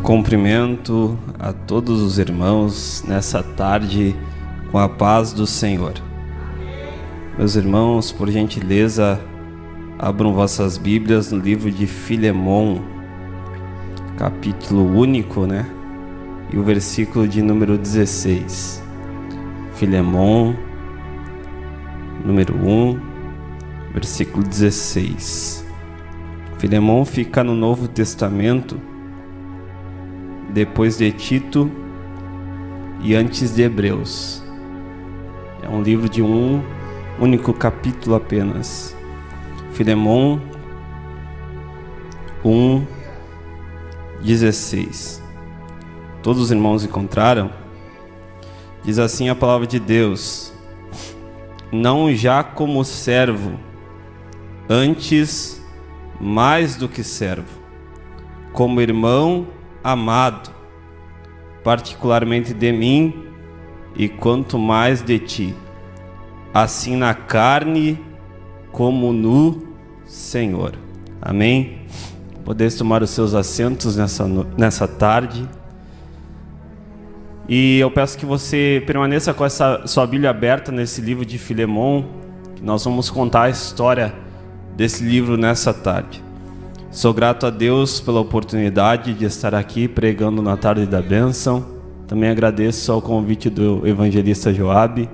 Cumprimento a todos os irmãos nessa tarde com a paz do Senhor. Meus irmãos, por gentileza, abram vossas Bíblias no livro de Filemon, capítulo único, E o versículo de número 16. Filemon, número 1, versículo 16. Filemon fica no Novo Testamento, depois de Tito e antes de Hebreus. É um livro de um único capítulo apenas. Filemon 1, 16. Todos os irmãos encontraram? Diz assim a palavra de Deus: não já como servo, antes mais do que servo, como irmão amado, particularmente de mim e quanto mais de ti, assim na carne como no Senhor. Amém? Podeis tomar os seus assentos nessa tarde. E eu peço que você permaneça com essa sua Bíblia aberta nesse livro de Filemon, que nós vamos contar a história desse livro nessa tarde. Sou grato a Deus pela oportunidade de estar aqui pregando na tarde da bênção. Também agradeço ao convite do evangelista Joab,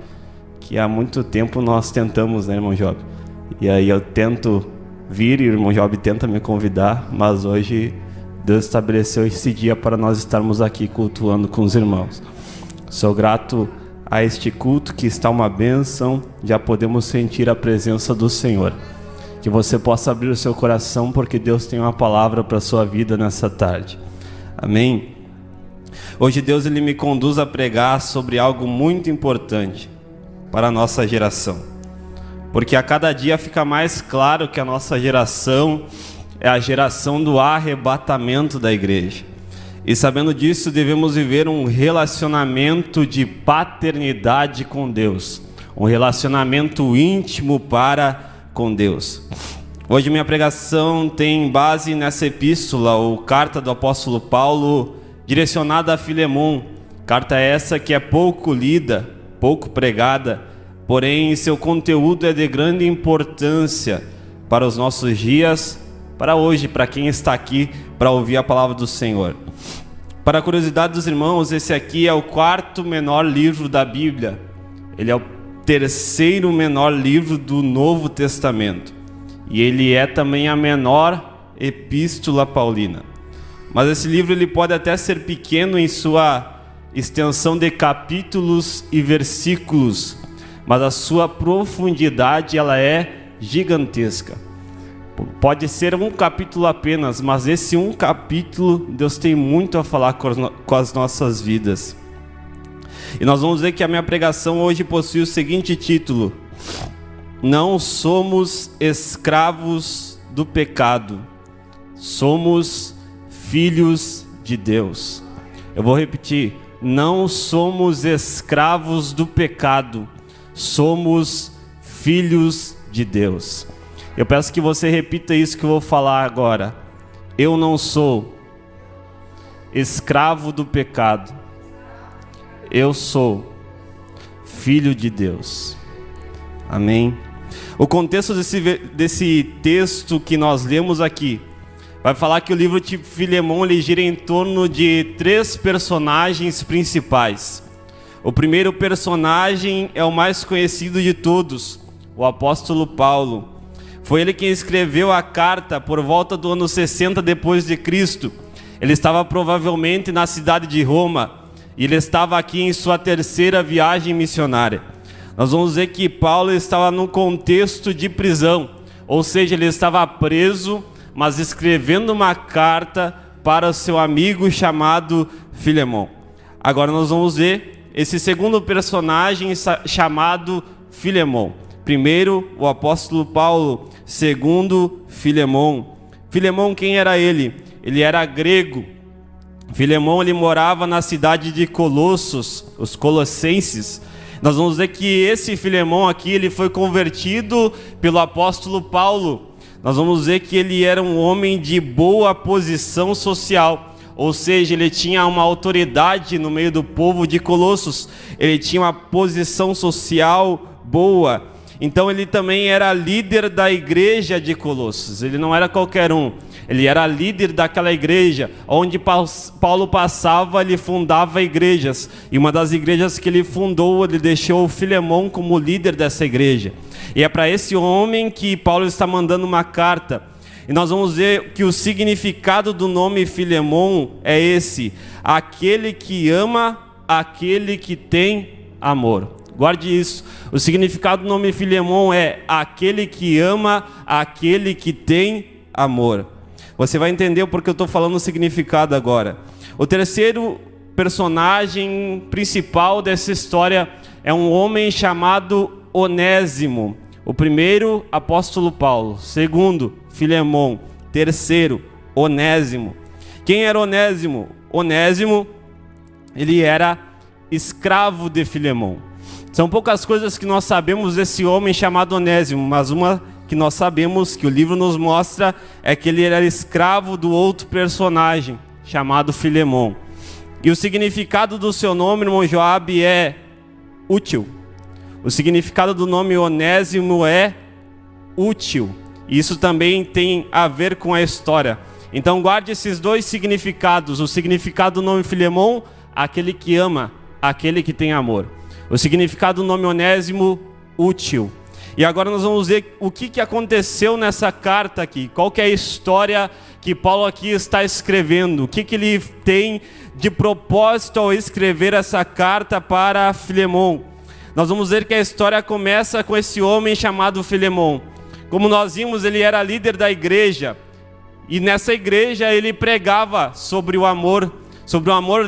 que há muito tempo nós tentamos, irmão Joab? E aí eu tento vir e o irmão Joab tenta me convidar, mas hoje Deus estabeleceu esse dia para nós estarmos aqui cultuando com os irmãos. Sou grato a este culto que está uma bênção, já podemos sentir a presença do Senhor. Que você possa abrir o seu coração, porque Deus tem uma palavra para a sua vida nessa tarde. Amém? Hoje Deus ele me conduz a pregar sobre algo muito importante para a nossa geração. Porque a cada dia fica mais claro que a nossa geração é a geração do arrebatamento da igreja. E sabendo disso, devemos viver um relacionamento de paternidade com Deus. Um relacionamento íntimo com Deus. Hoje minha pregação tem base nessa epístola ou carta do apóstolo Paulo direcionada a Filemon. Carta essa que é pouco lida, pouco pregada, porém seu conteúdo é de grande importância para os nossos dias, para hoje, para quem está aqui para ouvir a palavra do Senhor. Para a curiosidade dos irmãos, esse aqui é o quarto menor livro da Bíblia. Ele é o terceiro menor livro do Novo Testamento. E ele é também a menor epístola paulina. Mas esse livro ele pode até ser pequeno em sua extensão de capítulos e versículos, mas a sua profundidade ela é gigantesca. Pode ser um capítulo apenas, mas esse um capítulo Deus tem muito a falar com as nossas vidas. E nós vamos ver que a minha pregação hoje possui o seguinte título: não somos escravos do pecado, somos filhos de Deus. Eu vou repetir: não somos escravos do pecado, somos filhos de Deus. Eu peço que você repita isso que eu vou falar agora. Eu não sou escravo do pecado, eu sou filho de Deus. Amém? O contexto desse texto que nós lemos aqui vai falar que o livro de Filemon ele gira em torno de 3 personagens principais. O primeiro personagem é o mais conhecido de todos, o apóstolo Paulo. Foi ele quem escreveu a carta por volta do ano 60 depois de Cristo. Ele estava provavelmente na cidade de Roma. E ele estava aqui em sua terceira viagem missionária. Nós vamos ver que Paulo estava num contexto de prisão, ou seja, ele estava preso, mas escrevendo uma carta para o seu amigo chamado Filemon. Agora nós vamos ver esse segundo personagem chamado Filemon. Primeiro, o apóstolo Paulo. Segundo, Filemon. Filemon, quem era ele? Ele era grego. Filemon ele morava na cidade de Colossos, os colossenses. Nós vamos ver que esse Filemon aqui ele foi convertido pelo apóstolo Paulo. Nós vamos ver que ele era um homem de boa posição social, Ou seja, ele tinha uma autoridade no meio do povo de Colossos. Ele tinha uma posição social boa. Então ele também era líder da igreja de Colossos. Ele não era qualquer um. Ele era líder daquela igreja. Onde Paulo passava, ele fundava igrejas. E uma das igrejas que ele fundou, ele deixou Filemão como líder dessa igreja. E é para esse homem que Paulo está mandando uma carta. E nós vamos ver que o significado do nome Filemão é esse: aquele que ama, aquele que tem amor. Guarde isso. O significado do nome Filemão é aquele que ama, aquele que tem amor. Você vai entender porque eu estou falando o significado agora. O terceiro personagem principal dessa história é um homem chamado Onésimo. O primeiro, apóstolo Paulo. Segundo, Filemão. Terceiro, Onésimo. Quem era Onésimo? Onésimo, ele era escravo de Filemão. São poucas coisas que nós sabemos desse homem chamado Onésimo, mas uma que nós sabemos, que o livro nos mostra, é que ele era escravo do outro personagem, chamado Filemão. E o significado do seu nome, irmão Joabe, é útil. O significado do nome Onésimo é útil. Isso também tem a ver com a história. Então guarde esses dois significados. O significado do nome Filemão, aquele que ama, aquele que tem amor. O significado do nome Onésimo, útil. E agora nós vamos ver o que aconteceu nessa carta aqui. Qual que é a história que Paulo aqui está escrevendo. O que ele tem de propósito ao escrever essa carta para Filemão. Nós vamos ver que a história começa com esse homem chamado Filemão. Como nós vimos, ele era líder da igreja. E nessa igreja ele pregava sobre o amor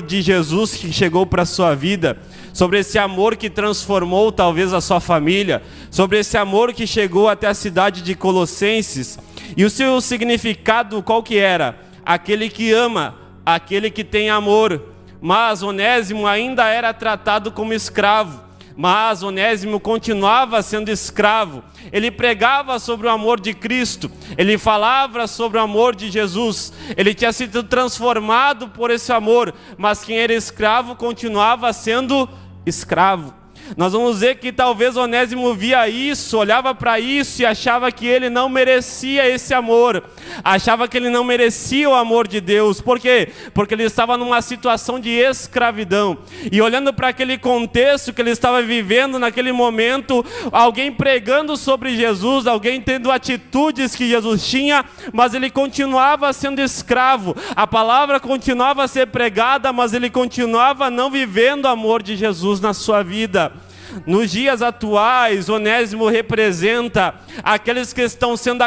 de Jesus que chegou para a sua vida, sobre esse amor que transformou talvez a sua família, sobre esse amor que chegou até a cidade de Colossenses. E o seu significado qual que era? Aquele que ama, aquele que tem amor. Mas Onésimo ainda era tratado como escravo. Mas Onésimo continuava sendo escravo. Ele pregava sobre o amor de Cristo. Ele falava sobre o amor de Jesus. Ele tinha sido transformado por esse amor. Mas quem era escravo continuava sendo escravo. Nós vamos ver que talvez Onésimo via isso, olhava para isso e achava que ele não merecia esse amor. Achava que ele não merecia o amor de Deus. Por quê? Porque ele estava numa situação de escravidão. E olhando para aquele contexto que ele estava vivendo naquele momento, alguém pregando sobre Jesus, alguém tendo atitudes que Jesus tinha, mas ele continuava sendo escravo. A palavra continuava a ser pregada, mas ele continuava não vivendo o amor de Jesus na sua vida. Nos dias atuais, Onésimo representa aqueles que estão sendo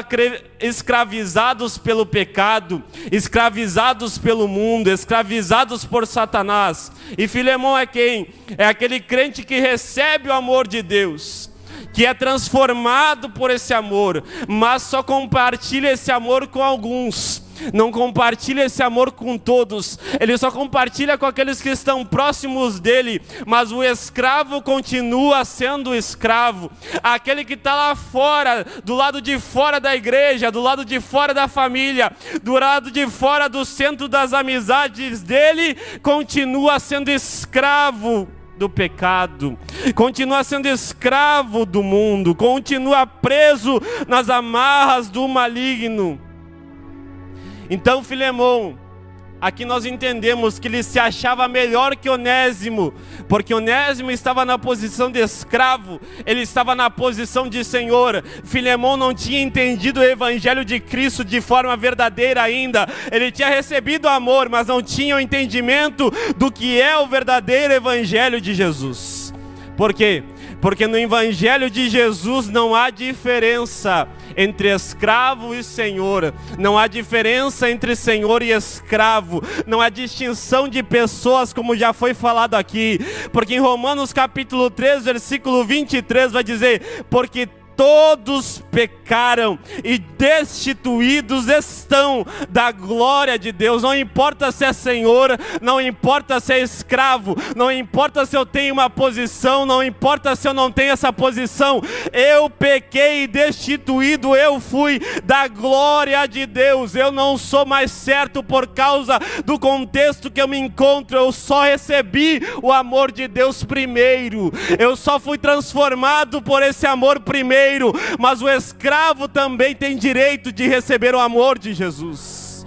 escravizados pelo pecado, escravizados pelo mundo, escravizados por Satanás. E Filemão é quem? É aquele crente que recebe o amor de Deus, que é transformado por esse amor, mas só compartilha esse amor com alguns. Não compartilha esse amor com todos. Ele só compartilha com aqueles que estão próximos dele. Mas o escravo continua sendo escravo. Aquele que está lá fora, do lado de fora da igreja, do lado de fora da família, do lado de fora do centro das amizades dele, continua sendo escravo do pecado, continua sendo escravo do mundo, continua preso nas amarras do maligno. Então Filemão, aqui nós entendemos que ele se achava melhor que Onésimo, porque Onésimo estava na posição de escravo, ele estava na posição de senhor. Filemão não tinha entendido o evangelho de Cristo de forma verdadeira ainda. Ele tinha recebido amor, mas não tinha o entendimento do que é o verdadeiro evangelho de Jesus. Por quê? Porque no evangelho de Jesus não há diferença entre escravo e senhor. Não há diferença entre senhor e escravo. Não há distinção de pessoas, como já foi falado aqui. Porque em Romanos capítulo 3, versículo 23 vai dizer: porque todos pecaram e destituídos estão da glória de Deus. Não importa se é senhor, não importa se é escravo, não importa se eu tenho uma posição, não importa se eu não tenho essa posição, eu pequei e destituído eu fui da glória de Deus. Eu não sou mais certo por causa do contexto que eu me encontro, eu só recebi o amor de Deus primeiro, eu só fui transformado por esse amor primeiro. Mas o escravo também tem direito de receber o amor de Jesus.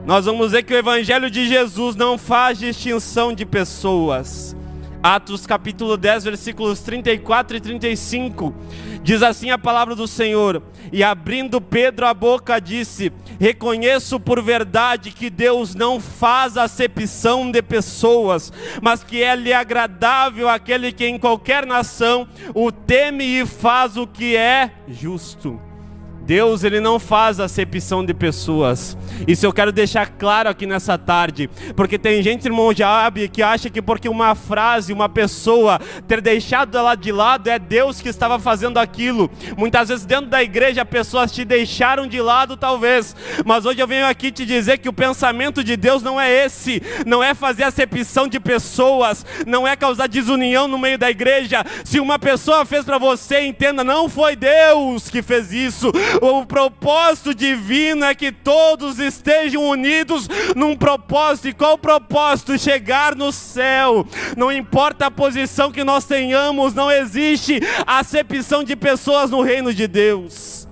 Nós vamos ver que o evangelho de Jesus não faz distinção de pessoas. Atos capítulo 10, versículos 34 e 35, diz assim a palavra do Senhor: e abrindo Pedro a boca disse: reconheço por verdade que Deus não faz acepção de pessoas, mas que é-lhe agradável aquele que em qualquer nação o teme e faz o que é justo. Deus, Ele não faz acepção de pessoas. Isso eu quero deixar claro aqui nessa tarde, porque tem gente, irmão Joab, que acha que porque uma frase, uma pessoa ter deixado ela de lado, é Deus que estava fazendo aquilo. Muitas vezes dentro da igreja pessoas te deixaram de lado talvez, mas hoje eu venho aqui te dizer que o pensamento de Deus não é esse, não é fazer acepção de pessoas, não é causar desunião no meio da igreja. Se uma pessoa fez para você, entenda, não foi Deus que fez isso. O propósito divino é que todos estejam unidos num propósito. E qual o propósito? Chegar no céu. Não importa a posição que nós tenhamos, não existe acepção de pessoas no reino de Deus.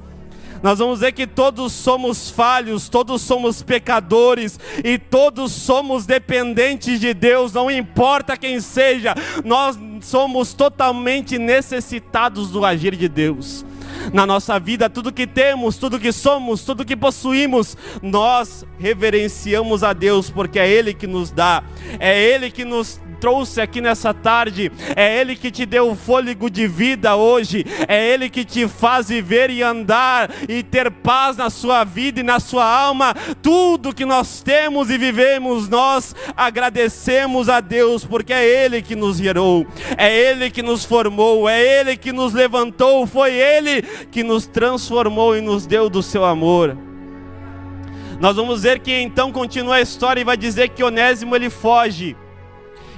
Nós vamos ver que todos somos falhos, todos somos pecadores e todos somos dependentes de Deus, não importa quem seja, nós somos totalmente necessitados do agir de Deus. Na nossa vida, tudo que temos, tudo que somos, tudo que possuímos, nós reverenciamos a Deus, porque é Ele que nos dá, é Ele que nos trouxe aqui nessa tarde, é Ele que te deu o fôlego de vida hoje, é Ele que te faz viver e andar e ter paz na sua vida e na sua alma. Tudo que nós temos e vivemos, nós agradecemos a Deus, porque é Ele que nos gerou, é Ele que nos formou, é Ele que nos levantou, foi Ele que nos transformou e nos deu do seu amor. Nós vamos ver que então continua a história e vai dizer que Onésimo ele foge.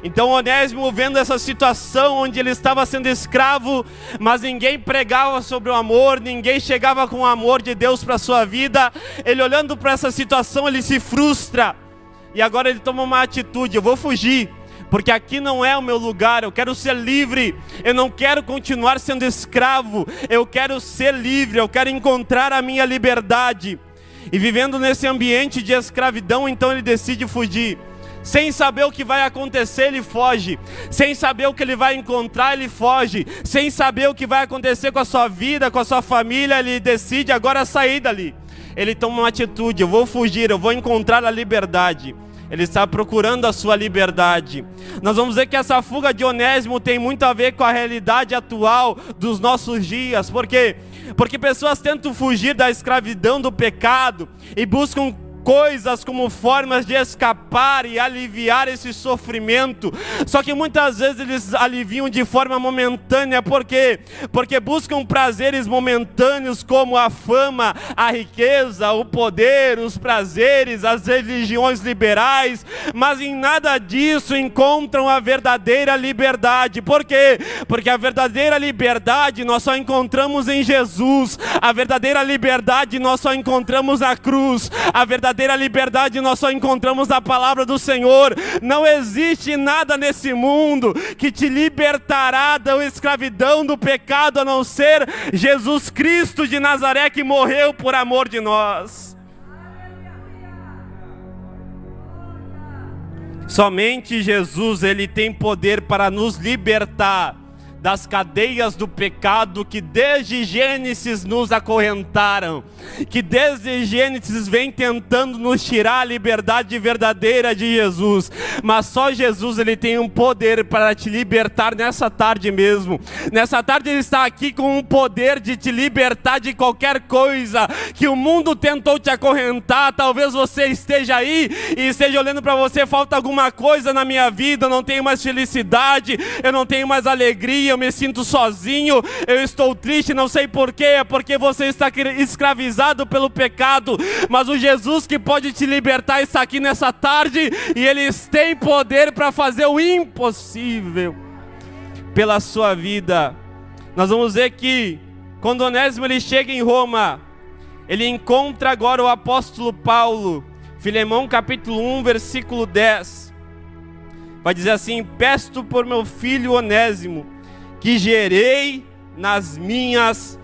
Então Onésimo, vendo essa situação onde ele estava sendo escravo, mas ninguém pregava sobre o amor, ninguém chegava com o amor de Deus para a sua vida, ele olhando para essa situação, ele se frustra, e agora ele toma uma atitude: eu vou fugir, porque aqui não é o meu lugar, eu quero ser livre, eu não quero continuar sendo escravo, eu quero ser livre, eu quero encontrar a minha liberdade. E vivendo nesse ambiente de escravidão, então ele decide fugir. Sem saber o que vai acontecer, ele foge. Sem saber o que ele vai encontrar, ele foge. Sem saber o que vai acontecer com a sua vida, com a sua família, ele decide agora sair dali. Ele toma uma atitude: eu vou fugir, eu vou encontrar a liberdade. Ele está procurando a sua liberdade. Nós vamos ver que essa fuga de Onésimo tem muito a ver com a realidade atual dos nossos dias. Por quê? Porque pessoas tentam fugir da escravidão, do pecado, e buscam coisas como formas de escapar e aliviar esse sofrimento. Só que muitas vezes eles aliviam de forma momentânea. Por quê? Porque buscam prazeres momentâneos como a fama, a riqueza, o poder, os prazeres, as religiões liberais, mas em nada disso encontram a verdadeira liberdade. Por quê? Porque a verdadeira liberdade nós só encontramos em Jesus. A verdadeira liberdade nós só encontramos na cruz. A verdadeira liberdade nós só encontramos na palavra do Senhor. Não existe nada nesse mundo que te libertará da escravidão, do pecado, a não ser Jesus Cristo de Nazaré, que morreu por amor de nós. Somente Jesus, Ele tem poder para nos libertar das cadeias do pecado que desde Gênesis nos acorrentaram, que desde Gênesis vem tentando nos tirar a liberdade verdadeira de Jesus. Mas só Jesus, Ele tem um poder para te libertar nessa tarde mesmo. Nessa tarde Ele está aqui com um poder de te libertar de qualquer coisa que o mundo tentou te acorrentar. Talvez você esteja aí e esteja olhando para você: falta alguma coisa na minha vida, eu não tenho mais felicidade, eu não tenho mais alegria, eu me sinto sozinho, eu estou triste, não sei porquê, é porque você está escravizado pelo pecado, mas o Jesus que pode te libertar está aqui nessa tarde, e eles têm poder para fazer o impossível pela sua vida. Nós vamos ver que quando Onésimo ele chega em Roma, ele encontra agora o apóstolo Paulo. Filemão capítulo 1, versículo 10, vai dizer assim: peço por meu filho Onésimo, que gerei nas minhas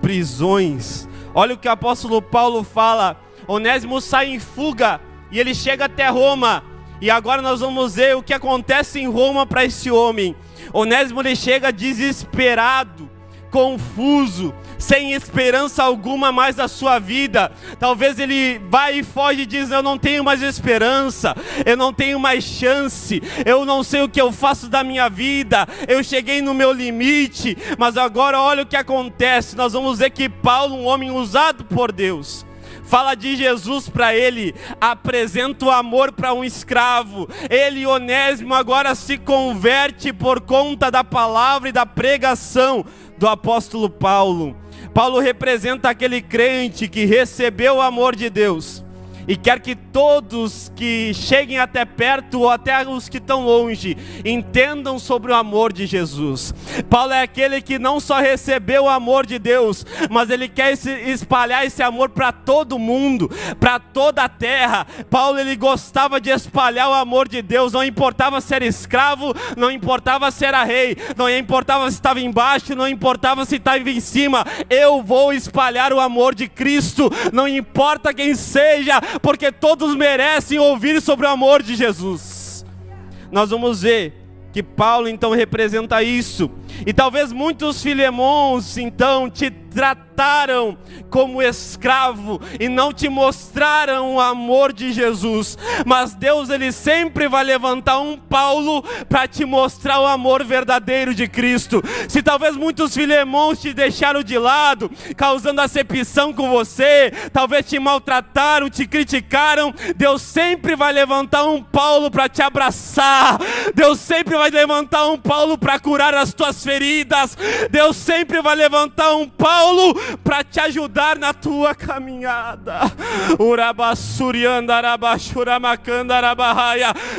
prisões. Olha o que o apóstolo Paulo fala. Onésimo sai em fuga e ele chega até Roma, e agora nós vamos ver o que acontece em Roma para esse homem. Onésimo ele chega desesperado, confuso, sem esperança alguma mais da sua vida. Talvez ele vai e foge e diz: eu não tenho mais esperança, eu não tenho mais chance, eu não sei o que eu faço da minha vida, eu cheguei no meu limite. Mas agora olha o que acontece. Nós vamos ver que Paulo, um homem usado por Deus, fala de Jesus para ele, apresenta o amor para um escravo. Ele, Onésimo, agora se converte por conta da palavra e da pregação do apóstolo Paulo. Paulo representa aquele crente que recebeu o amor de Deus e quer que todos que cheguem até perto ou até os que estão longe entendam sobre o amor de Jesus. Paulo é aquele que não só recebeu o amor de Deus, mas ele quer espalhar esse amor para todo mundo, para toda a terra. Paulo ele gostava de espalhar o amor de Deus, não importava se era escravo, não importava se era rei, não importava se estava embaixo, não importava se estava em cima. Eu vou espalhar o amor de Cristo, não importa quem seja, porque todos merecem ouvir sobre o amor de Jesus. Nós vamos ver que Paulo então representa isso. E talvez muitos Filemons então te trataram como escravo e não te mostraram o amor de Jesus, mas Deus ele sempre vai levantar um Paulo para te mostrar o amor verdadeiro de Cristo. Se talvez muitos Filemons te deixaram de lado, causando acepção com você, talvez te maltrataram, te criticaram, Deus sempre vai levantar um Paulo para te abraçar. Deus sempre vai levantar um Paulo para curar as tuas feridas. Deus sempre vai levantar um Paulo para te ajudar na tua caminhada.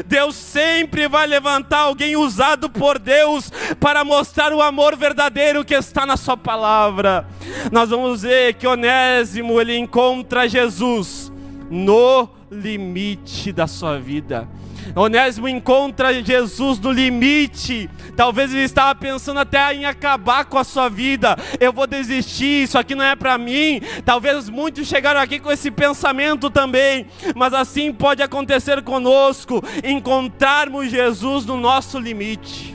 Deus sempre vai levantar alguém usado por Deus para mostrar o amor verdadeiro que está na sua palavra. Nós vamos ver que Onésimo ele encontra Jesus no limite da sua vida. Onésimo encontra Jesus no limite. Talvez ele estava pensando até em acabar com a sua vida. Eu vou desistir, isso aqui não é para mim. Talvez muitos chegaram aqui com esse pensamento também. Mas assim pode acontecer conosco, encontrarmos Jesus no nosso limite.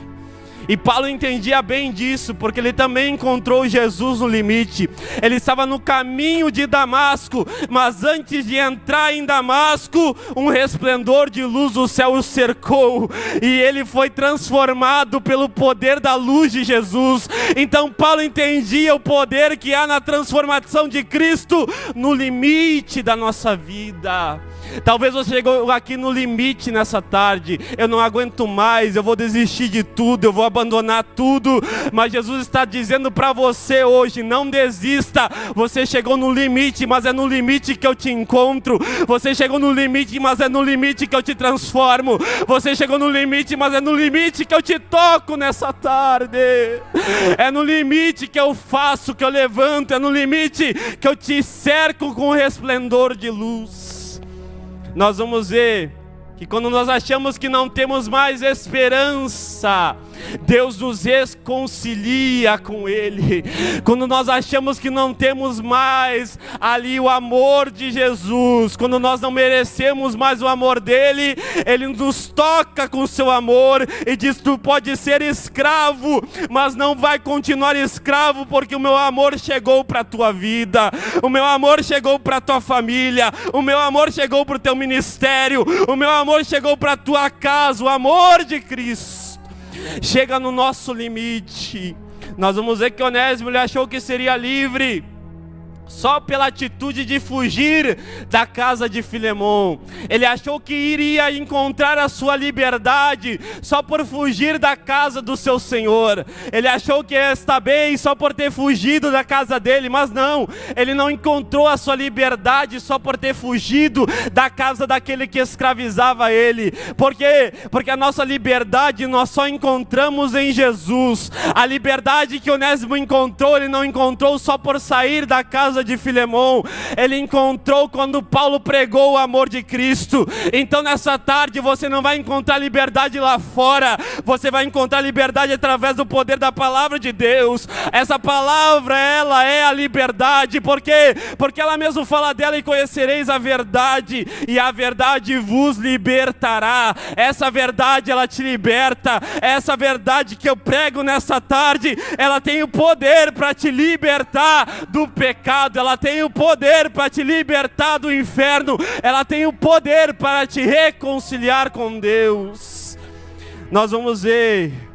E Paulo entendia bem disso, porque ele também encontrou Jesus no limite. Ele estava no caminho de Damasco, mas antes de entrar em Damasco, um resplendor de luz do céu o cercou, e ele foi transformado pelo poder da luz de Jesus. Então Paulo entendia o poder que há na transformação de Cristo no limite da nossa vida. Talvez você chegou aqui no limite nessa tarde. Eu não aguento mais, eu vou desistir de tudo, eu vou abandonar tudo. Mas Jesus está dizendo para você hoje: não desista. Você chegou no limite, mas é no limite que eu te encontro. Você chegou no limite, mas é no limite que eu te transformo. Você chegou no limite, mas é no limite que eu te toco nessa tarde. É no limite que eu faço, que eu levanto. É no limite que eu te cerco com resplendor de luz. Nós vamos ver que quando nós achamos que não temos mais esperança, Deus nos reconcilia com Ele. Quando nós achamos que não temos mais ali o amor de Jesus, quando nós não merecemos mais o amor dEle, Ele nos toca com o seu amor e diz: tu pode ser escravo, mas não vai continuar escravo, porque o meu amor chegou para a tua vida, o meu amor chegou para a tua família, o meu amor chegou para o teu ministério, o meu amor chegou para a tua casa. O amor de Cristo chega no nosso limite. Nós vamos ver que Onésimo ele achou que seria livre, só pela atitude de fugir da casa de Filemon. Ele achou que iria encontrar a sua liberdade só por fugir da casa do seu senhor. Ele achou que ia estar bem só por ter fugido da casa dele, mas não. Ele não encontrou a sua liberdade só por ter fugido da casa daquele que escravizava ele. Por quê? Porque a nossa liberdade nós só encontramos em Jesus. A liberdade que Onésimo encontrou, ele não encontrou só por sair da casa de Filemon, ele encontrou quando Paulo pregou o amor de Cristo. Então nessa tarde você não vai encontrar liberdade lá fora, você vai encontrar liberdade através do poder da palavra de Deus. Essa palavra, ela é a liberdade. Por quê? Porque ela mesmo fala dela: e conhecereis a verdade, e a verdade vos libertará. Essa verdade, ela te liberta. Essa verdade que eu prego nessa tarde, ela tem o poder para te libertar do pecado, ela tem o poder para te libertar do inferno, ela tem o poder para te reconciliar com Deus. Nós vamos ver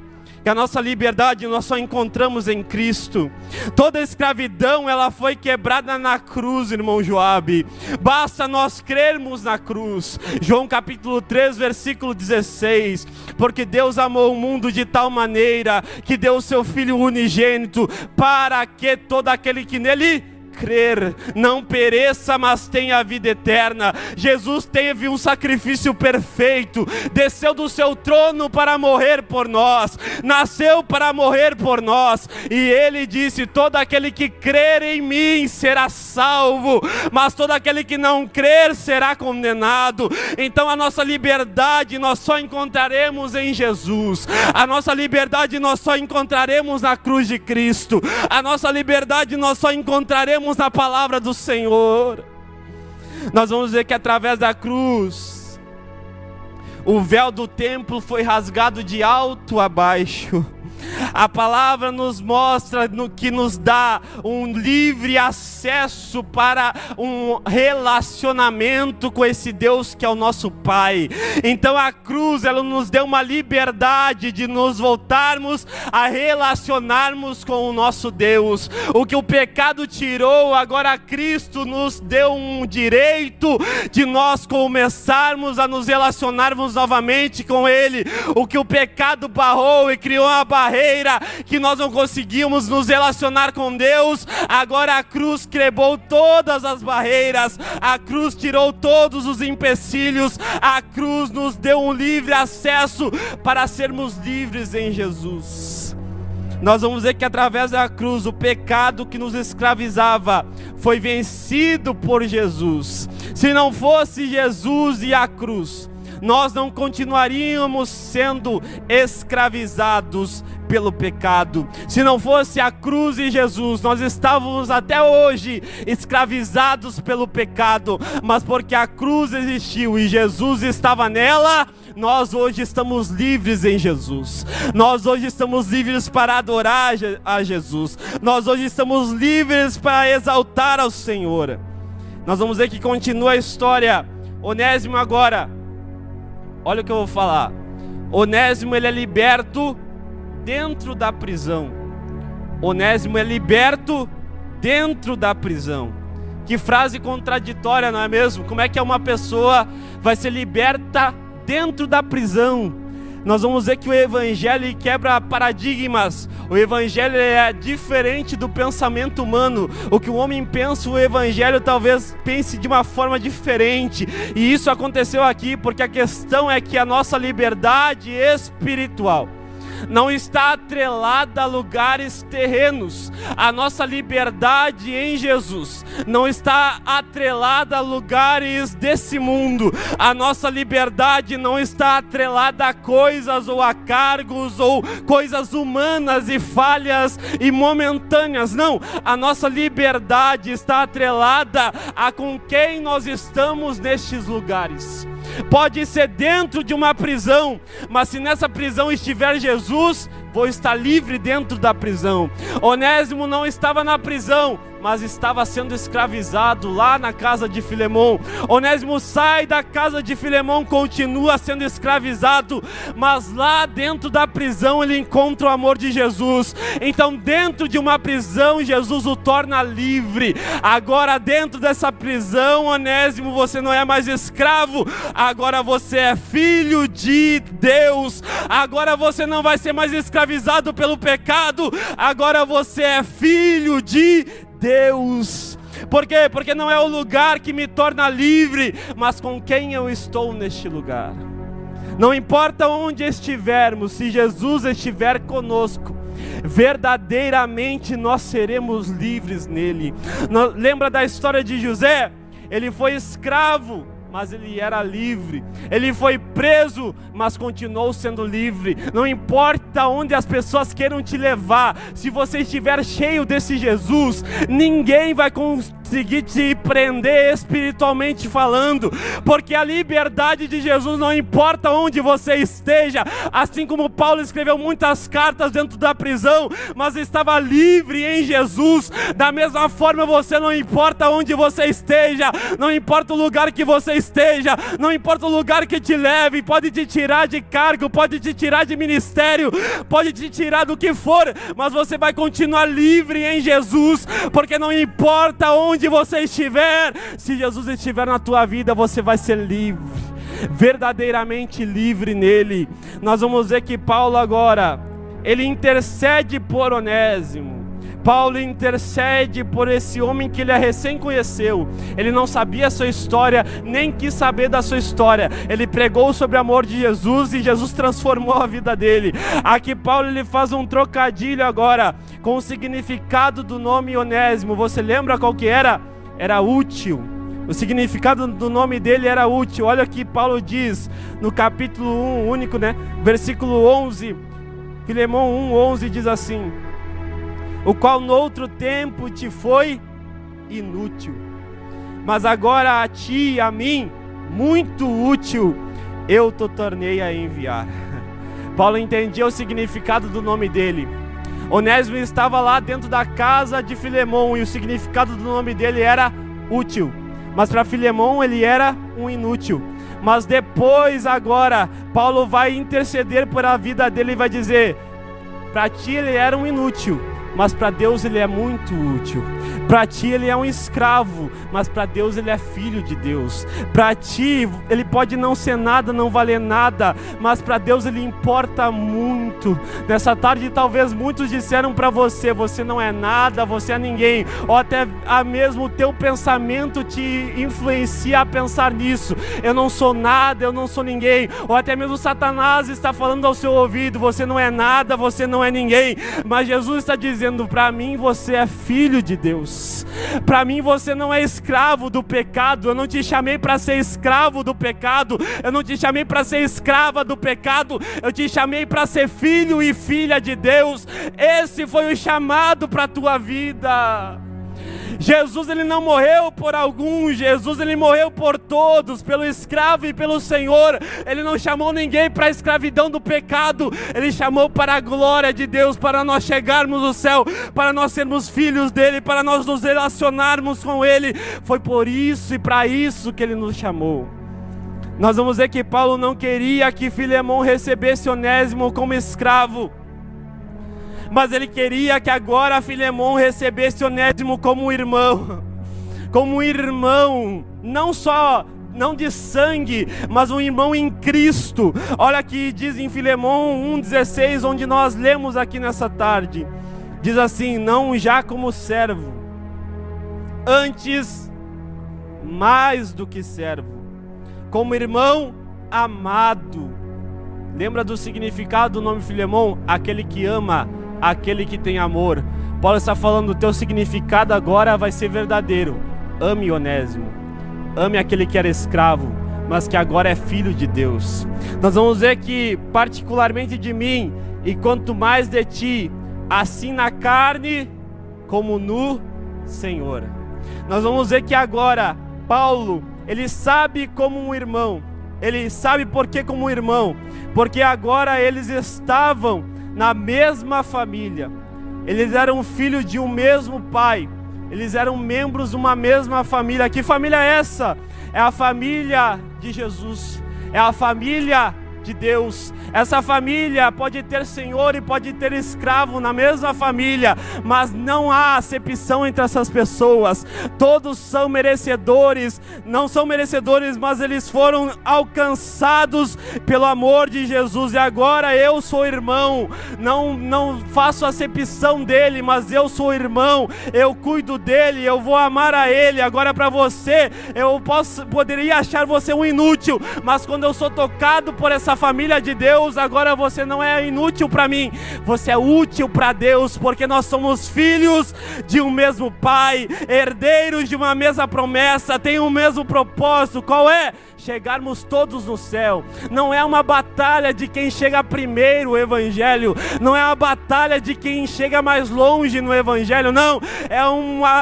que a nossa liberdade nós só encontramos em Cristo. Toda a escravidão, ela foi quebrada na cruz, irmão Joabe. Basta nós crermos na cruz. João capítulo 3, versículo 16. Porque Deus amou o mundo de tal maneira que deu o seu Filho unigênito, para que todo aquele que nele crer não pereça, mas tenha a vida eterna. Jesus teve um sacrifício perfeito, desceu do seu trono para morrer por nós, nasceu para morrer por nós, e ele disse: todo aquele que crer em mim será salvo, mas todo aquele que não crer será condenado. Então a nossa liberdade nós só encontraremos em Jesus. A nossa liberdade nós só encontraremos na cruz de Cristo. A nossa liberdade nós só encontraremos na palavra do Senhor. Nós vamos ver que através da cruz o véu do templo foi rasgado de alto a baixo. A palavra nos mostra que nos dá um livre acesso para um relacionamento com esse Deus que é o nosso Pai. Então a cruz, ela nos deu uma liberdade de nos voltarmos a relacionarmos com o nosso Deus. O que o pecado tirou, agora Cristo nos deu um direito de nós começarmos a nos relacionarmos novamente com Ele. O que o pecado barrou e criou uma barreira que nós não conseguíamos nos relacionar com Deus, agora a cruz quebrou todas as barreiras, a cruz tirou todos os empecilhos, a cruz nos deu um livre acesso para sermos livres em Jesus. Nós vamos ver que através da cruz o pecado que nos escravizava foi vencido por Jesus. Se não fosse Jesus e a cruz, nós não continuaríamos sendo escravizados pelo pecado. Se não fosse a cruz e Jesus, nós estávamos até hoje escravizados pelo pecado, mas porque a cruz existiu e Jesus estava nela, nós hoje estamos livres em Jesus. Nós hoje estamos livres para adorar a Jesus. Nós hoje estamos livres para exaltar ao Senhor. Nós vamos ver que continua a história. Onésimo agora, olha o que eu vou falar. Onésimo, ele é liberto dentro da prisão. Onésimo é liberto dentro da prisão. Que frase contraditória, não é mesmo? Como é que uma pessoa vai ser liberta dentro da prisão? Nós vamos ver que o Evangelho quebra paradigmas. O Evangelho é diferente do pensamento humano. O que o homem pensa, o Evangelho talvez pense de uma forma diferente. E isso aconteceu aqui porque a questão é que a nossa liberdade espiritual não está atrelada a lugares terrenos. A nossa liberdade em Jesus não está atrelada a lugares desse mundo. A nossa liberdade não está atrelada a coisas ou a cargos ou coisas humanas e falhas e momentâneas. Não, a nossa liberdade está atrelada a com quem nós estamos nestes lugares. Pode ser dentro de uma prisão, mas se nessa prisão estiver Jesus, vou estar livre dentro da prisão. Onésimo não estava na prisão, mas estava sendo escravizado lá na casa de Filemon. Onésimo sai da casa de Filemon, continua sendo escravizado, mas lá dentro da prisão ele encontra o amor de Jesus. Então dentro de uma prisão, Jesus o torna livre. Agora dentro dessa prisão, Onésimo, você não é mais escravo, agora você é filho de Deus. Agora você não vai ser mais escravizado pelo pecado, agora você é filho de Deus. Por quê? Porque não é o lugar que me torna livre, mas com quem eu estou neste lugar. Não importa onde estivermos, se Jesus estiver conosco, verdadeiramente nós seremos livres nele. Lembra da história de José? Ele foi escravo, mas ele era livre. Ele foi preso, mas continuou sendo livre. Não importa onde as pessoas queiram te levar, se você estiver cheio desse Jesus, ninguém vai conseguir te prender espiritualmente falando, porque a liberdade de Jesus não importa onde você esteja. Assim como Paulo escreveu muitas cartas dentro da prisão, mas estava livre em Jesus, da mesma forma você não importa onde você esteja, não importa o lugar que você esteja, não importa o lugar que te leve, pode te tirar de cargo, pode te tirar de ministério, pode te tirar do que for, mas você vai continuar livre em Jesus, porque não importa onde você estiver, se Jesus estiver na tua vida, você vai ser livre, verdadeiramente livre nele. Nós vamos ver que Paulo agora, ele intercede por Onésimo. Paulo intercede por esse homem que ele recém conheceu. Ele não sabia a sua história, nem quis saber da sua história. Ele pregou sobre o amor de Jesus e Jesus transformou a vida dele. Aqui Paulo ele faz um trocadilho agora com o significado do nome Onésimo. Você lembra qual que era? Era útil. O significado do nome dele era útil. Olha o que Paulo diz no capítulo 1, único, né? Versículo 11. Filemon 1:11 diz assim: o qual no outro tempo te foi inútil, mas agora a ti e a mim muito útil, eu te tornei a enviar. Paulo entendia o significado do nome dele. Onésimo estava lá dentro da casa de Filemon e o significado do nome dele era útil, mas para Filemon ele era um inútil. Mas depois agora Paulo vai interceder por a vida dele e vai dizer: para ti ele era um inútil, mas para Deus ele é muito útil. Para ti ele é um escravo, mas para Deus ele é filho de Deus. Para ti ele pode não ser nada, não valer nada, mas para Deus ele importa muito. Nessa tarde talvez muitos disseram para você: você não é nada, você é ninguém, ou até mesmo o teu pensamento te influencia a pensar nisso: eu não sou nada, eu não sou ninguém. Ou até mesmo Satanás está falando ao seu ouvido: você não é nada, você não é ninguém. Mas Jesus está dizendo: para mim você é filho de Deus. Para mim você não é escravo do pecado. Eu não te chamei para ser escravo do pecado, eu não te chamei para ser escrava do pecado, eu te chamei para ser filho e filha de Deus. Esse foi o chamado para a tua vida. Jesus ele não morreu por alguns, Jesus ele morreu por todos, pelo escravo e pelo Senhor. Ele não chamou ninguém para a escravidão do pecado, ele chamou para a glória de Deus, para nós chegarmos ao céu, para nós sermos filhos dele, para nós nos relacionarmos com ele. Foi por isso e para isso que ele nos chamou. Nós vamos ver que Paulo não queria que Filemon recebesse Onésimo como escravo, mas ele queria que agora Filemon recebesse Onésimo como irmão. Como irmão, não de sangue, mas um irmão em Cristo. Olha que diz em Filemon 1:16, onde nós lemos aqui nessa tarde. Diz assim: não já como servo, antes mais do que servo, como irmão amado. Lembra do significado do nome Filemon? Aquele que ama, aquele que tem amor. Paulo está falando: o teu significado agora vai ser verdadeiro. Ame Onésimo, ame aquele que era escravo, mas que agora é filho de Deus. Nós vamos ver que particularmente de mim, e quanto mais de ti, assim na carne como no Senhor. Nós vamos ver que agora Paulo, ele sabe como um irmão. Ele sabe por que como um irmão, porque agora eles estavam na mesma família. Eles eram filhos de um mesmo pai. Eles eram membros de uma mesma família. Que família é essa? É a família de Jesus. É a família de Deus. Essa família pode ter senhor e pode ter escravo na mesma família, mas não há acepção entre essas pessoas. Todos são merecedores, não são merecedores, mas eles foram alcançados pelo amor de Jesus. E agora eu sou irmão, não faço acepção dele, mas eu sou irmão, eu cuido dele, eu vou amar a ele. Agora para você, poderia achar você um inútil, mas quando eu sou tocado por essa família de Deus, agora você não é inútil para mim, você é útil para Deus, porque nós somos filhos de um mesmo pai, herdeiros de uma mesma promessa, tem o mesmo propósito. Qual é? Chegarmos todos no céu. Não é uma batalha de quem chega primeiro o evangelho, não é uma batalha de quem chega mais longe no evangelho, não, é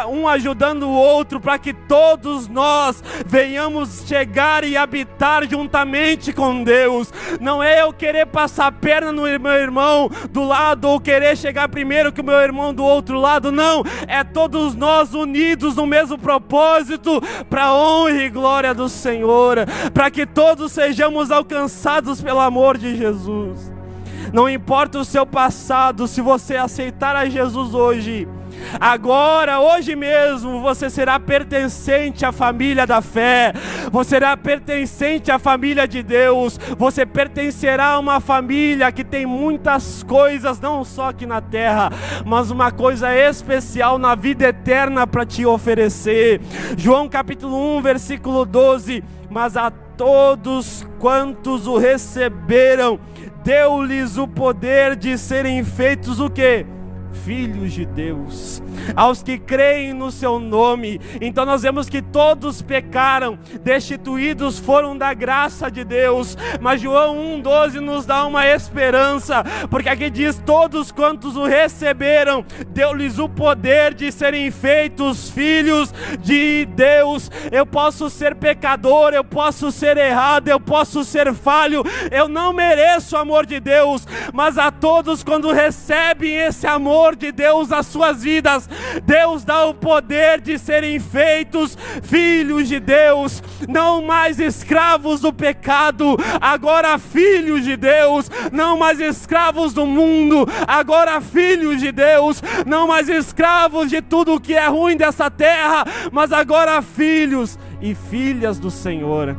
um ajudando o outro para que todos nós venhamos chegar e habitar juntamente com Deus. Não é eu querer passar a perna no meu irmão do lado ou querer chegar primeiro que o meu irmão do outro lado, não, é todos nós unidos no mesmo propósito, para a honra e glória do Senhor, para que todos sejamos alcançados pelo amor de Jesus. Não importa o seu passado, se você aceitar a Jesus hoje, agora, hoje mesmo, você será pertencente à família da fé, você será pertencente à família de Deus, você pertencerá a uma família que tem muitas coisas, não só aqui na terra, mas uma coisa especial na vida eterna para te oferecer. João capítulo 1, versículo 12, mas a todos quantos o receberam, deu-lhes o poder de serem feitos o quê? Filhos de Deus, aos que creem no seu nome. Então nós vemos que todos pecaram, destituídos foram da graça de Deus, mas João 1,12 nos dá uma esperança, porque aqui diz: todos quantos o receberam, deu-lhes o poder de serem feitos filhos de Deus. Eu posso ser pecador, eu posso ser errado, eu posso ser falho, eu não mereço o amor de Deus, mas a todos, quando recebem esse amor de Deus nas suas vidas, Deus dá o poder de serem feitos filhos de Deus, não mais escravos do pecado, agora filhos de Deus, não mais escravos do mundo, agora filhos de Deus, não mais escravos de tudo que é ruim dessa terra, mas agora filhos e filhas do Senhor.